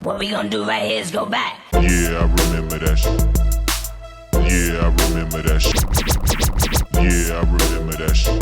What we gonna do right here is go back. Yeah, I remember that shit. Yeah, I remember that shit. Yeah, I remember that shit.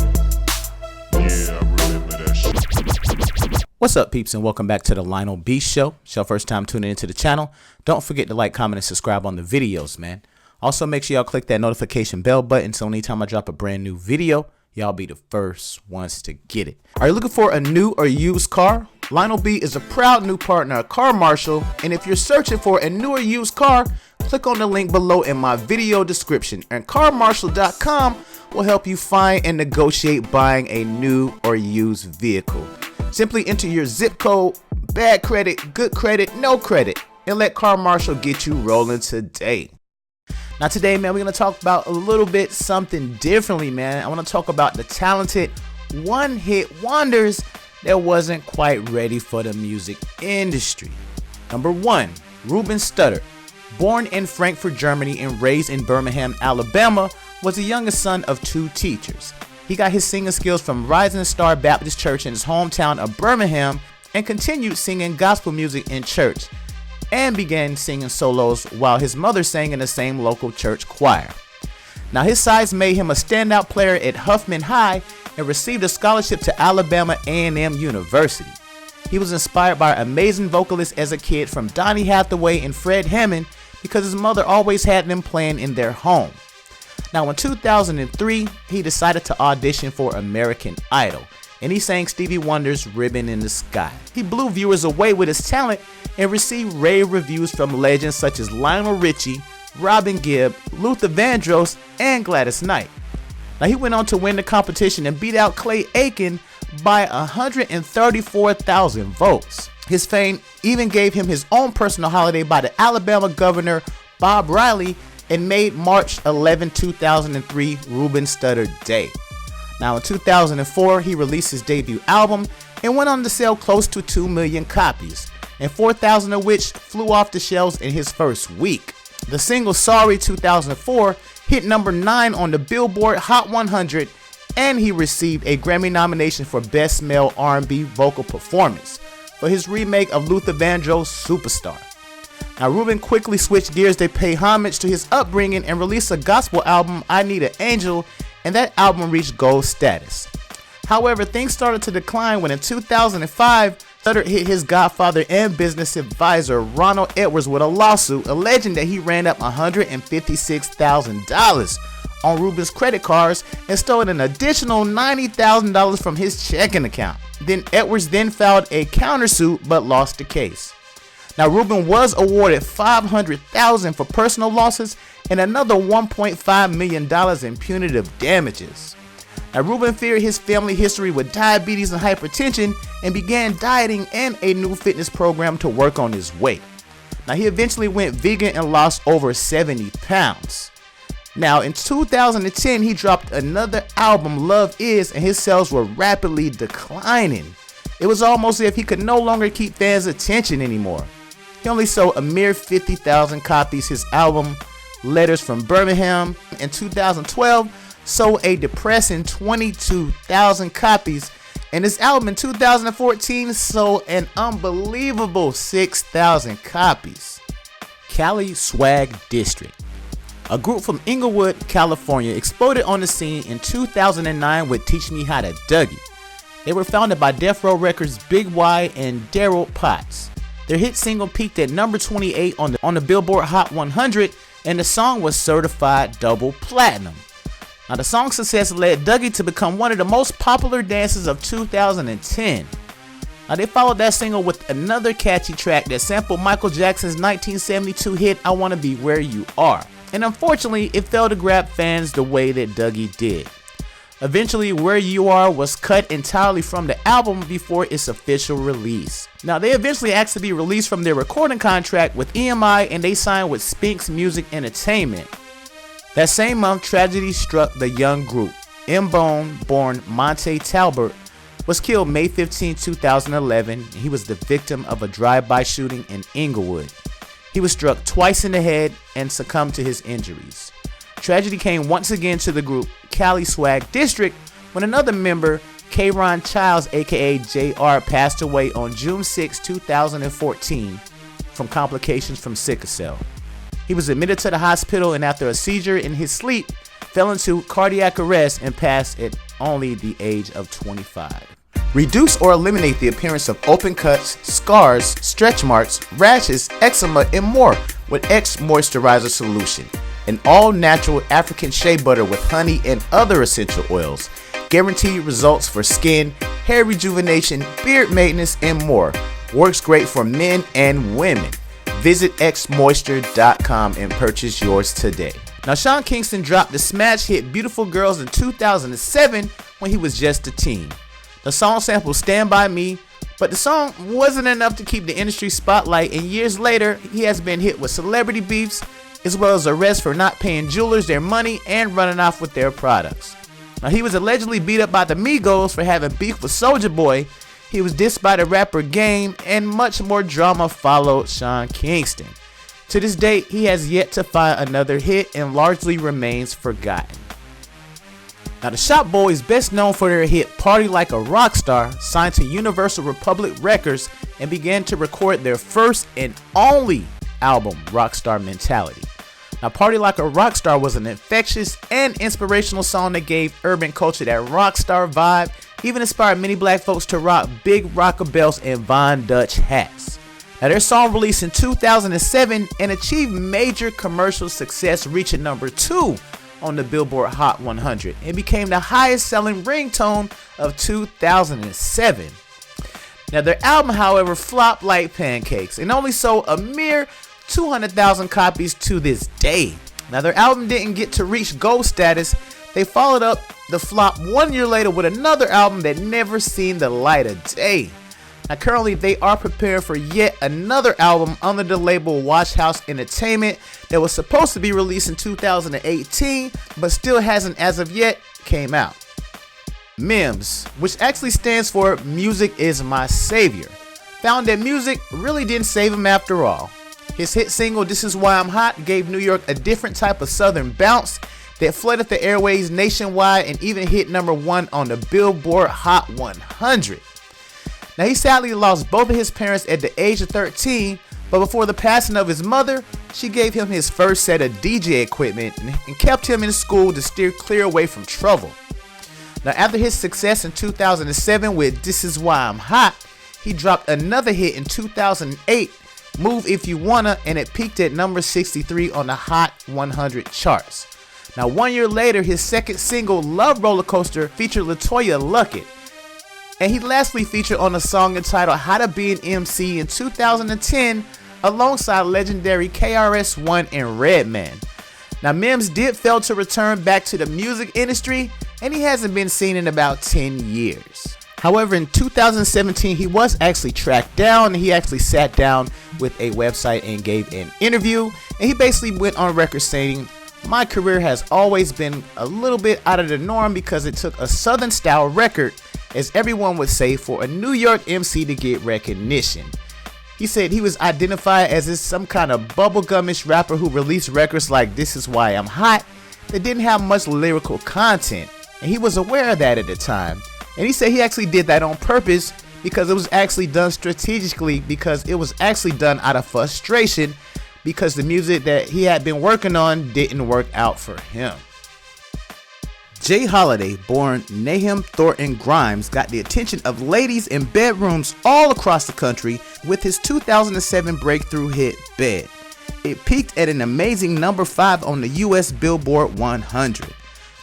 Yeah, I remember that shit. What's up, peeps, and welcome back to the Lionel B Show. It's your first time tuning into the channel. Don't forget to like, comment, and subscribe on the videos, man. Also, make sure y'all click that notification bell button so anytime I drop a brand new video, y'all be the first ones to get it. Are you looking for a new or used car? Lionel B is a proud new partner of Car Marshal, and if you're searching for a new or used car, click on the link below in my video description, and carmarshal.com will help you find and negotiate buying a new or used vehicle. Simply enter your zip code, bad credit, good credit, no credit, and let Car Marshal get you rolling today. Now today, man, we're going to talk about a little bit something differently, man. I want to talk about the talented one-hit wonders that wasn't quite ready for the music industry. Number 1, Ruben Studdard. Born in Frankfurt, Germany and raised in Birmingham, Alabama, was the youngest son of 2 teachers. He got his singing skills from Rising Star Baptist Church in his hometown of Birmingham and continued singing gospel music in church and began singing solos while his mother sang in the same local church choir. Now his size made him a standout player at Huffman High and received a scholarship to Alabama A&M University. He was inspired by amazing vocalists as a kid from Donny Hathaway and Fred Hammond because his mother always had them playing in their home. Now in 2003, he decided to audition for American Idol, and he sang Stevie Wonder's Ribbon in the Sky. He blew viewers away with his talent and received rave reviews from legends such as Lionel Richie, Robin Gibb, Luther Vandross, and Gladys Knight. Now he went on to win the competition and beat out Clay Aiken by 134,000 votes. His fame even gave him his own personal holiday by the Alabama governor Bob Riley and made March 11, 2003 Ruben Studdard Day. Now in 2004, he released his debut album and went on to sell close to 2 million copies, and 4,000 of which flew off the shelves in his first week. The single Sorry 2004 hit number 9 on the Billboard Hot 100, and he received a Grammy nomination for Best Male R&B Vocal Performance for his remake of Luther Vandross' Superstar. Now Ruben quickly switched gears to pay homage to his upbringing and released a gospel album, I Need an Angel, and that album reached gold status. However, things started to decline when in 2005, Studdard hit his godfather and business advisor Ronald Edwards with a lawsuit alleging that he ran up $156,000 on Ruben's credit cards and stole an additional $90,000 from his checking account. Then Edwards filed a countersuit but lost the case. Now Ruben was awarded $500,000 for personal losses and another $1.5 million in punitive damages. Now Ruben feared his family history with diabetes and hypertension and began dieting and a new fitness program to work on his weight. Now he eventually went vegan and lost over 70 pounds. Now in 2010, he dropped another album, Love Is, and his sales were rapidly declining. It was almost as if he could no longer keep fans' attention anymore. He only sold a mere 50,000 copies. His album, Letters from Birmingham, in 2012 sold a depressing 22,000 copies, and his album in 2014 sold an unbelievable 6,000 copies. Cali Swag District. A group from Inglewood, California exploded on the scene in 2009 with Teach Me How to Dougie. They were founded by Death Row Records' Big Y and Daryl Potts. Their hit single peaked at number 28 on the Billboard Hot 100, and the song was certified double platinum. Now the song's success led Dougie to become one of the most popular dancers of 2010. Now they followed that single with another catchy track that sampled Michael Jackson's 1972 hit I Wanna Be Where You Are, and unfortunately it failed to grab fans the way that Dougie did. Eventually, Where You Are was cut entirely from the album before its official release. Now, they eventually asked to be released from their recording contract with EMI, and they signed with Spinks Music Entertainment. That same month, tragedy struck the young group. M-Bone, born Monte Talbert, was killed May 15, 2011. He was the victim of a drive-by shooting in Inglewood. He was struck twice in the head and succumbed to his injuries. Tragedy came once again to the group Cali Swag District when another member, K-Ron Childs aka JR, passed away on June 6, 2014 from complications from sickle cell. He was admitted to the hospital and after a seizure in his sleep, fell into cardiac arrest and passed at only the age of 25. Reduce or eliminate the appearance of open cuts, scars, stretch marks, rashes, eczema, and more with X Moisturizer Solution, an all-natural African shea butter with honey and other essential oils. Guaranteed results for skin, hair rejuvenation, beard maintenance, and more. Works great for men and women. Visit xmoisture.com and purchase yours today. Now, Sean Kingston dropped the smash hit Beautiful Girls in 2007 when he was just a teen. The song samples Stand By Me, but the song wasn't enough to keep the industry spotlight, and years later, he has been hit with celebrity beefs, as well as arrests for not paying jewelers their money and running off with their products. Now, he was allegedly beat up by the Migos for having beef with Soulja Boy. He was dissed by the rapper Game, and much more drama followed Sean Kingston. To this date, he has yet to find another hit and largely remains forgotten. Now, the Shop Boys, best known for their hit Party Like a Rockstar, signed to Universal Republic Records and began to record their first and only album, Rockstar Mentality. Now, Party Like a Rockstar was an infectious and inspirational song that gave urban culture that rockstar vibe, even inspired many black folks to rock big rocker belts and Von Dutch hats. Now, their song released in 2007 and achieved major commercial success, reaching number 2 on the Billboard Hot 100 and became the highest selling ringtone of 2007. Now, their album, however, flopped like pancakes and only sold a mere 200,000 copies to this day. Now, their album didn't get to reach gold status. They followed up the flop 1 year later with another album that never seen the light of day. Now, currently, they are preparing for yet another album under the label Watch House Entertainment that was supposed to be released in 2018, but still hasn't as of yet came out. Mims, which actually stands for Music Is My Savior, found that music really didn't save him after all. His hit single, This Is Why I'm Hot, gave New York a different type of southern bounce that flooded the airways nationwide and even hit number 1 on the Billboard Hot 100. Now, he sadly lost both of his parents at the age of 13, but before the passing of his mother, she gave him his first set of DJ equipment and kept him in school to steer clear away from trouble. Now, after his success in 2007 with This Is Why I'm Hot, he dropped another hit in 2008, Move If You Wanna, and it peaked at number 63 on the Hot 100 charts. Now, 1 year later, his second single, Love Roller Coaster, featured LaToya Luckett. And he lastly featured on a song entitled How to Be an MC in 2010 alongside legendary KRS-One and Redman. Now, Mims did fail to return back to the music industry, and he hasn't been seen in about 10 years. However, in 2017, he was actually tracked down, and he actually sat down with a website and gave an interview, and he basically went on record saying, "My career has always been a little bit out of the norm because it took a Southern style record, as everyone would say, for a New York MC to get recognition." He said he was identified as some kind of bubblegumish rapper who released records like This Is Why I'm Hot that didn't have much lyrical content, and he was aware of that at the time. And he said he actually did that on purpose because it was actually done strategically, because it was actually done out of frustration because the music that he had been working on didn't work out for him. Jay Holiday, born Nahum Thornton Grimes, got the attention of ladies in bedrooms all across the country with his 2007 breakthrough hit, Bed. It peaked at an amazing number 5 on the US Billboard 100.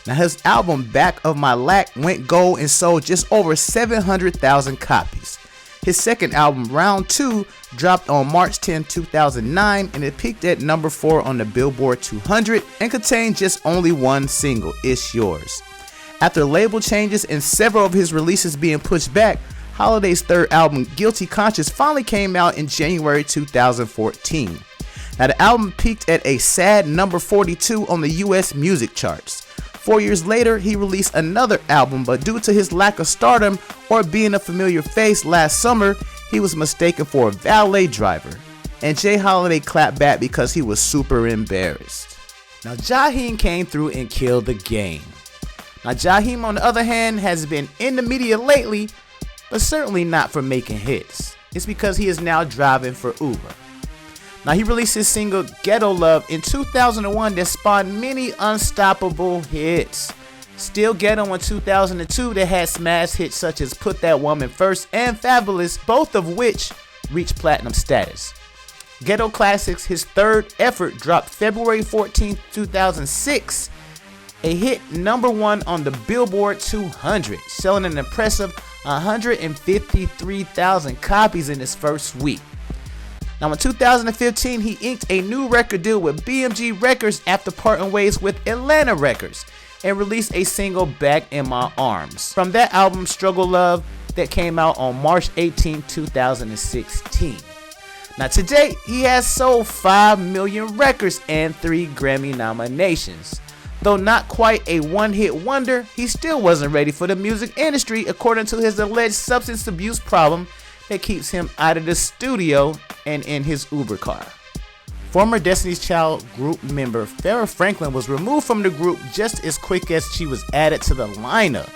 Now, his album Back of My Lack went gold and sold just over 700,000 copies. His second album, Round 2, dropped on March 10, 2009, and it peaked at number 4 on the Billboard 200 and contained just only one single, It's Yours. After label changes and several of his releases being pushed back, Holiday's third album, Guilty Conscience, finally came out in January 2014. Now, the album peaked at a sad number 42 on the US music charts. 4 years later, he released another album, but due to his lack of stardom or being a familiar face last summer, he was mistaken for a valet driver. And Jay Holiday clapped back because he was super embarrassed. Now, Jaheim came through and killed the game. Now, Jaheim, on the other hand, has been in the media lately, but certainly not for making hits. It's because he is now driving for Uber. Now, he released his single Ghetto Love in 2001 that spawned many unstoppable hits. Still Ghetto in 2002 that had smash hits such as Put That Woman First and Fabulous, both of which reached platinum status. Ghetto Classics, his third effort, dropped February 14, 2006, a hit #1 on the Billboard 200, selling an impressive 153,000 copies in its first week. Now in 2015, he inked a new record deal with BMG Records after parting ways with Atlanta Records and released a single, Back in My Arms, from that album Struggle Love that came out on March 18, 2016. Now to date, he has sold 5 million records and 3 Grammy nominations. Though not quite a one-hit wonder, he still wasn't ready for the music industry according to his alleged substance abuse problem that keeps him out of the studio and in his Uber car. Former Destiny's Child group member Farrah Franklin was removed from the group just as quick as she was added to the lineup.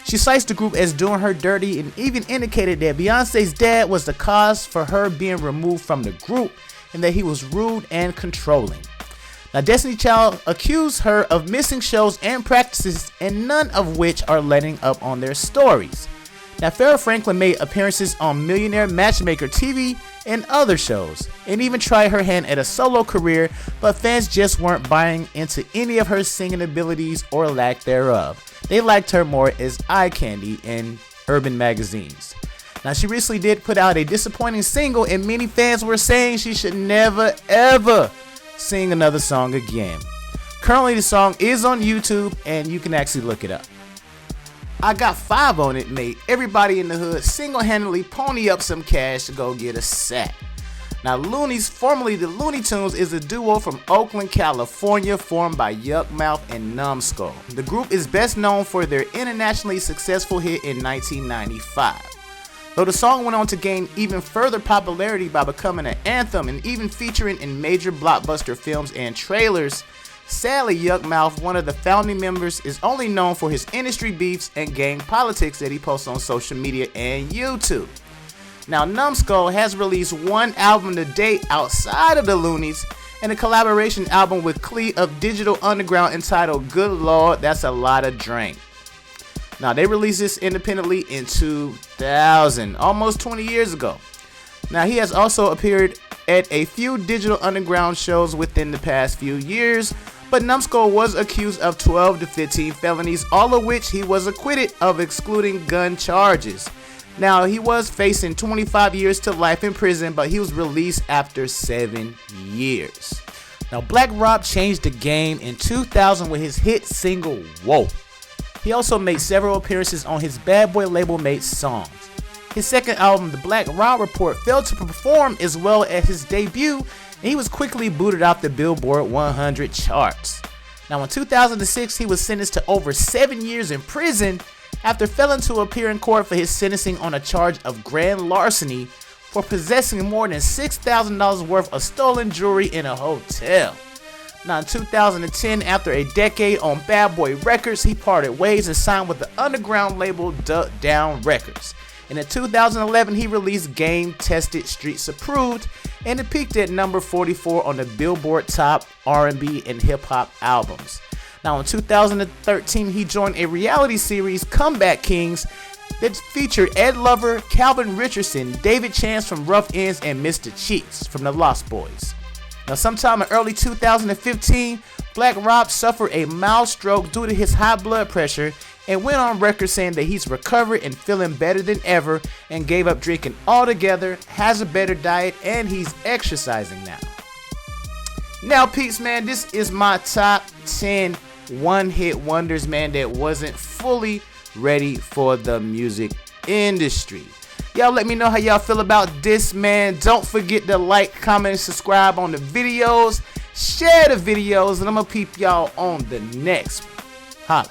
She cites the group as doing her dirty and even indicated that Beyonce's dad was the cause for her being removed from the group and that he was rude and controlling. Now, Destiny Child accused her of missing shows and practices, and none of which are letting up on their stories. Now, Farrah Franklin made appearances on Millionaire Matchmaker TV and other shows, and even tried her hand at a solo career, but fans just weren't buying into any of her singing abilities or lack thereof. They liked her more as eye candy in urban magazines. Now, she recently did put out a disappointing single, and many fans were saying she should never ever sing another song again. Currently, the song is on YouTube, and you can actually look it up. I Got 5 on it made everybody in the hood single-handedly pony up some cash to go get a sack. Now, Loonies, formerly the Looney Tunes, is a duo from Oakland, California, formed by Yuck Mouth and Numbskull. The group is best known for their internationally successful hit in 1995. Though the song went on to gain even further popularity by becoming an anthem and even featuring in major blockbuster films and trailers, sadly, Yuck Mouth, one of the founding members, is only known for his industry beefs and gang politics that he posts on social media and YouTube. Now, Numbskull has released one album to date outside of the Loonies and a collaboration album with Clee of Digital Underground entitled Good Lord, That's a Lot of Drink. Now, they released this independently in 2000, almost 20 years ago. Now, he has also appeared at a few Digital Underground shows within the past few years, but Numbskull was accused of 12 to 15 felonies, all of which he was acquitted of, excluding gun charges. Now, he was facing 25 years to life in prison, but he was released after 7 years. Now, Black Rob changed the game in 2000 with his hit single, Whoa. He also made several appearances on his Bad Boy label mate songs. His second album, The Black Rob Report, failed to perform as well as his debut, and he was quickly booted off the Billboard 100 charts. Now, in 2006, he was sentenced to over 7 years in prison after failing to appear in court for his sentencing on a charge of grand larceny for possessing more than $6,000 worth of stolen jewelry in a hotel. Now, in 2010, after a decade on Bad Boy Records, he parted ways and signed with the underground label Duck Down Records. And in 2011, he released Game Tested Streets Approved, and it peaked at number 44 on the Billboard Top R&B and Hip Hop albums. Now, in 2013, he joined a reality series, Comeback Kings, that featured Ed Lover, Calvin Richardson, David Chance from Rough Ends, and Mr. Cheeks from the Lost Boys. Now, sometime in early 2015, Black Rob suffered a mild stroke due to his high blood pressure and went on record saying that he's recovered and feeling better than ever and gave up drinking altogether, has a better diet, and he's exercising now. Now, peeps, man, this is my top 10 one-hit wonders, man, that wasn't fully ready for the music industry. Y'all let me know how y'all feel about this, man. Don't forget to like, comment, and subscribe on the videos. Share the videos, and I'm gonna peep y'all on the next one. Holla.